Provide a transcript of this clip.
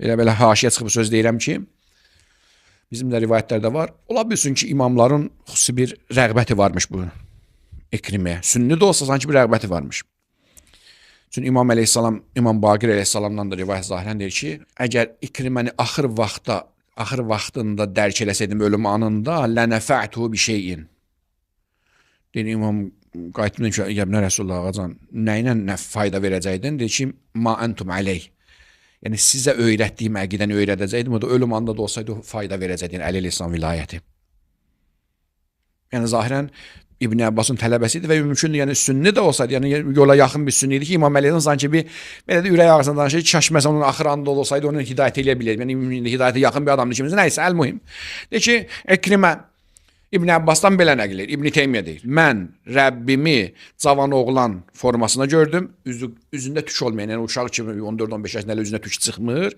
Belə haşiyə çıxıb söz deyirəm ki, bizim də rivayətlərdə var. Ola bilsin ki, imamların xüsusi bir rəğbəti varmış bu İkriməyə. Sünni də olsa sanki bir rəğbəti varmış. Çünki İmam əleyhissalam, İmam Baqir əleyhissalamdan da rivayət zahirən deyir ki, əgər İkriməni axır vaxtında dərk eləsəydim ölüm anında, lənəfə'tuhu bi şeyin. Deyir İmam qayıtdım ki, Yəbnə Rəsulullah ağacan, nə ilə fayda verəcəkdin? Deyir ki, ma entum aleyh. Yəni sizə öyrətdiyim əqidəni öyrədəcəkdim, o da ölüm anında da olsaydı fayda verəcəkdi, yəni Əli İslam vilayəti. Yəni zahirən İbn Abbasın tələbəsidir və mümkündür, yəni sünni də olsaydı, yəni yola yaxın bir sünni idi ki, İmam Əliyyədən sanki bir belə də ürək ağrısına danışır, kaş məsələn onun axır anında olsaydı onu hidayət eləyə bilərdi. Yəni hidayətə yaxın bir adamdır kimsə, nəysə, əl-mühim. Deyir ki, İkrimə İbn Abbasdan belə nəql edir. İbn Teymiyyə deyir. Mən Rəbbimi cavan oğlan formasına gördüm. Üzündə tük olmayan, yəni uşaq kimi 14-15 yaşında üzünə tük çıxmır.